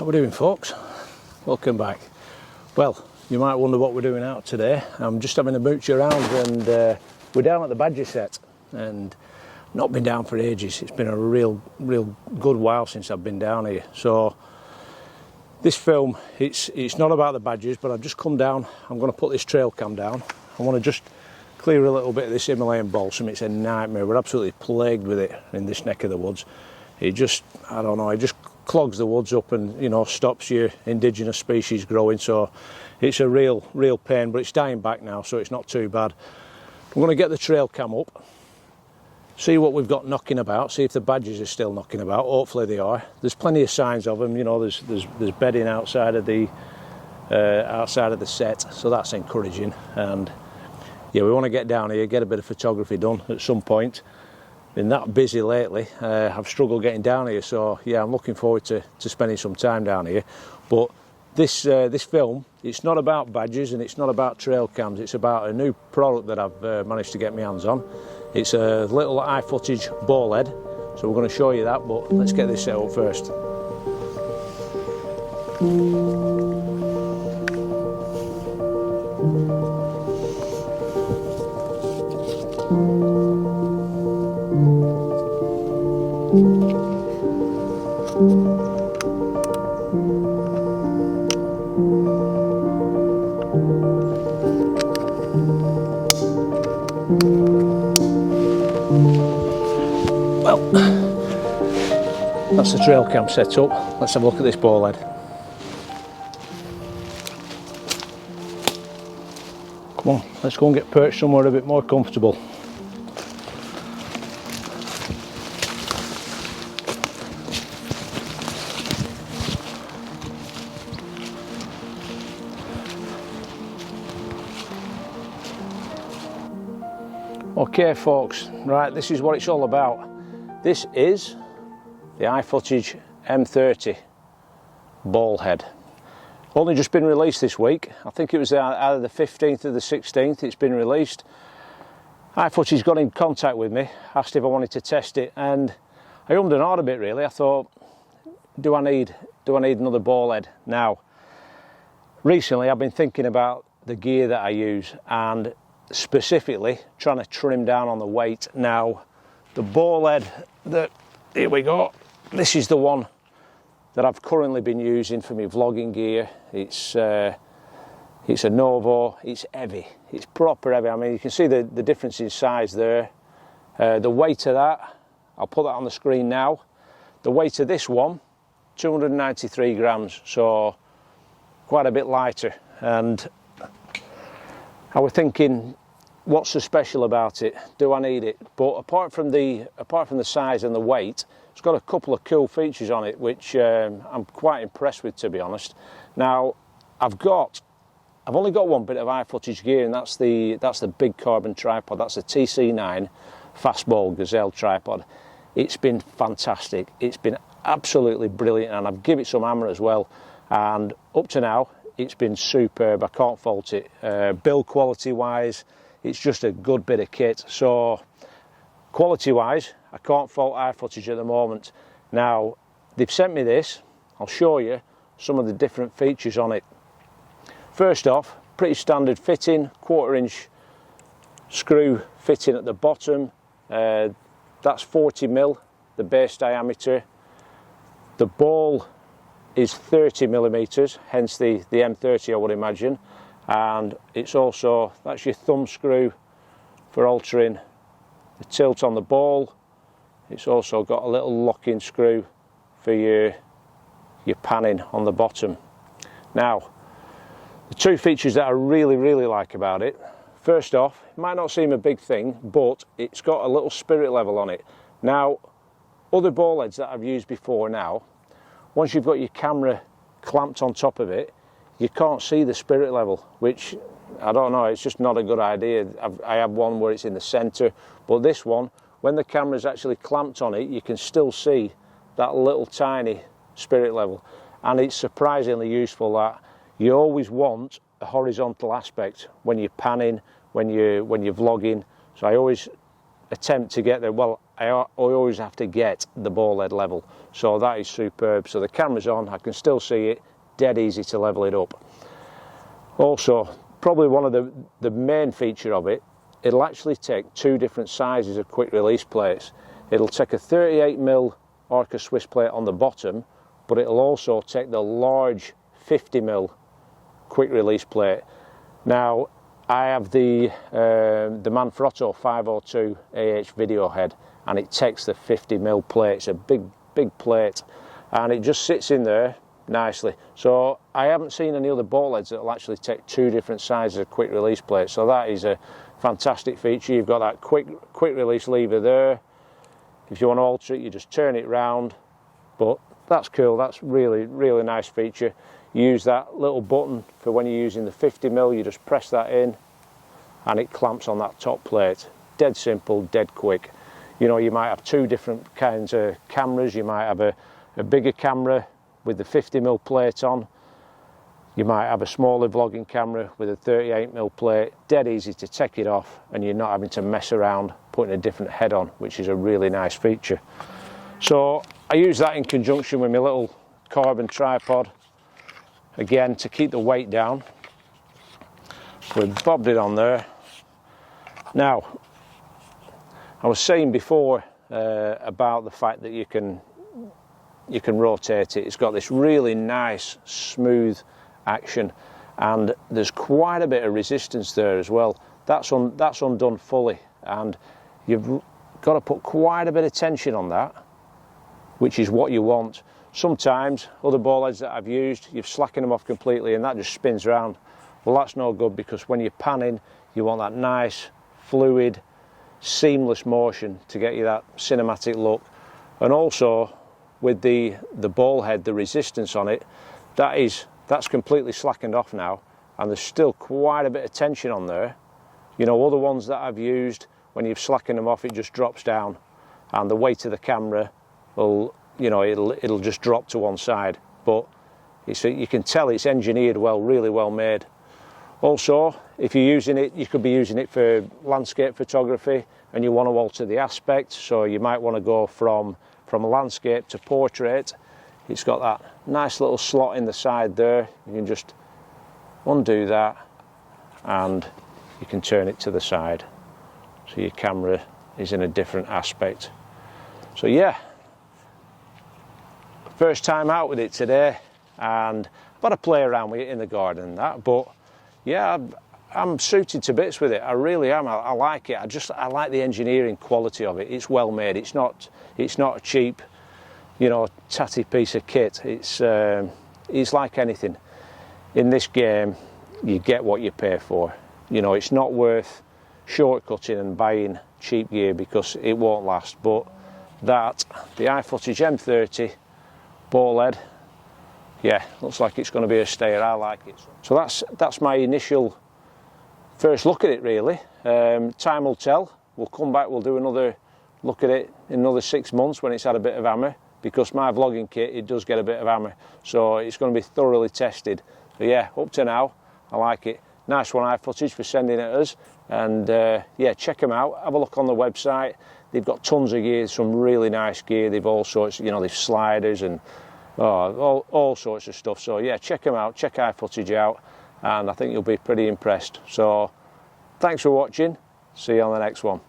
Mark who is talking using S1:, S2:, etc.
S1: How we doing, folks? Welcome back. Well, you might wonder what we're doing out today. I'm just having a mooch around, and we're down at the badger set, and not been down for ages. It's been a real good while since I've been down here. So this film, it's not about the badgers, but I've just come down. I'm going to put this trail cam down. I want to just clear a little bit of this Himalayan balsam. It's a nightmare. We're absolutely plagued with it in this neck of the woods. It just, I don't know, it just clogs the woods up and, you know, stops your indigenous species growing. So it's a real pain, but it's dying back now, so it's not too bad. I'm going to get the trail cam up, see what we've got knocking about, see if the badgers are still knocking about. Hopefully they are. There's plenty of signs of them. You know, there's bedding outside of the set, so that's encouraging. And yeah, we want to get down here, get a bit of photography done at some point. Been that busy lately. I've struggled getting down here, so yeah, I'm looking forward to spending some time down here. But this film, it's not about badgers and it's not about trail cams. It's about a new product that I've managed to get my hands on. It's a little Ifootage ball head, so we're going to show you that, but let's get this set up first. Well, that's the trail cam set up. Let's have a look at this ball head. Come on, let's go and get perched somewhere a bit more comfortable. Okay folks, right, this is what it's all about. This is the Ifootage M30 ball head. Only just been released this week. I think it was either the 15th or the 16th it's been released. Ifootage got in contact with me, asked if I wanted to test it, and I ummed and ahed a bit really. I thought, do I need another ball head? Now, recently I've been thinking about the gear that I use, and specifically trying to trim down on the weight. Now, the ball head here we go, this is the one that I've currently been using for my vlogging gear. It's a Novo. It's heavy, it's proper heavy. I mean, you can see the difference in size there. The weight of that, I'll put that on the screen now. The weight of this one, 293 grams, so quite a bit lighter. And I was thinking, what's so special about it? Do I need it? But apart from the size and the weight, it's got a couple of cool features on it, which I'm quite impressed with, to be honest. Now, I've only got one bit of Ifootage gear, and that's the big carbon tripod. That's a TC9 Fastball Gazelle tripod. It's been fantastic. It's been absolutely brilliant, and I've given it some hammer as well. And up to now, it's been superb. I can't fault it. Build quality wise, it's just a good bit of kit. So quality wise, I can't fault Ifootage at the moment. Now, they've sent me this. I'll show you some of the different features on it. First off, pretty standard fitting, 1/4 inch screw fitting at the bottom. That's 40 mil, the base diameter. The ball is 30 millimeters, hence the M30, I would imagine. And it's also, that's your thumb screw for altering the tilt on the ball. It's also got a little locking screw for your panning on the bottom. Now, the two features that I really like about it, first off, it might not seem a big thing, but it's got a little spirit level on it. Now, other ball heads that I've used before now, once you've got your camera clamped on top of it, you can't see the spirit level, which, I don't know, it's just not a good idea. I have one where it's in the centre, but this one, when the camera's actually clamped on it, you can still see that little tiny spirit level. And it's surprisingly useful that you always want a horizontal aspect when you're panning, when you're vlogging. So I always attempt to get there. Well, I always have to get the ball head level. So that is superb. So the camera's on, I can still see it, dead easy to level it up. Also, probably one of the main feature of it, it'll actually take two different sizes of quick release plates. It'll take a 38mm Orca Swiss plate on the bottom, but it'll also take the large 50mm quick release plate. Now, I have the Manfrotto 502 AH video head, and it takes the 50mm plate. It's a big plate, and it just sits in there nicely. So I haven't seen any other ball heads that will actually take two different sizes of quick release plates. So that is a fantastic feature. You've got that quick release lever there. If you want to alter it, you just turn it round. But that's cool. That's really nice feature. Use that little button for when you're using the 50mm. You just press that in, and it clamps on that top plate. Dead simple, dead quick. You know, you might have two different kinds of cameras. You might have a bigger camera with the 50mm plate on. You might have a smaller vlogging camera with a 38mm plate. Dead easy to take it off, and you're not having to mess around putting a different head on, which is a really nice feature. So I use that in conjunction with my little carbon tripod, again to keep the weight down. We've bobbed it on there. Now, I was saying before about the fact that you can rotate it. It's got this really nice smooth action, and there's quite a bit of resistance there as well. That's undone fully, and you've got to put quite a bit of tension on that, which is what you want. Sometimes other ball heads that I've used, you've slackened them off completely and that just spins around. Well, that's no good, because when you're panning, you want that nice fluid seamless motion to get you that cinematic look. And also with the ball head, the resistance on it, that's completely slackened off now, and there's still quite a bit of tension on there. You know, other ones that I've used, when you've slackened them off, it just drops down, and the weight of the camera will, you know, it'll just drop to one side. But you can tell it's engineered well, really well made. Also, if you're using it, you could be using it for landscape photography, and you want to alter the aspect, so you might want to go from landscape to portrait. It's got that nice little slot in the side there. You can just undo that, and you can turn it to the side, so your camera is in a different aspect. So yeah, first time out with it today, and I've got to play around with it in the garden and that, but yeah, I'm suited to bits with it. I really am. I like it. I like the engineering quality of it. It's well made. It's not a cheap, you know, tatty piece of kit. It's like anything. In this game, you get what you pay for. You know, it's not worth shortcutting and buying cheap gear, because it won't last. But the Ifootage M30 ball head, yeah, looks like it's going to be a stayer. I like it. So that's my initial first look at it, really. Time will tell. We'll come back, we'll do another look at it in another 6 months when it's had a bit of hammer, because my vlogging kit, it does get a bit of hammer, so it's going to be thoroughly tested. So yeah, up to now, I like it. Nice one, Ifootage, for sending it us. And yeah, check them out. Have a look on the website. They've got tons of gear, some really nice gear. They've all sorts, you know, they've sliders and all sorts of stuff. So yeah, check them out, check Ifootage out, and I think you'll be pretty impressed. So thanks for watching. See you on the next one.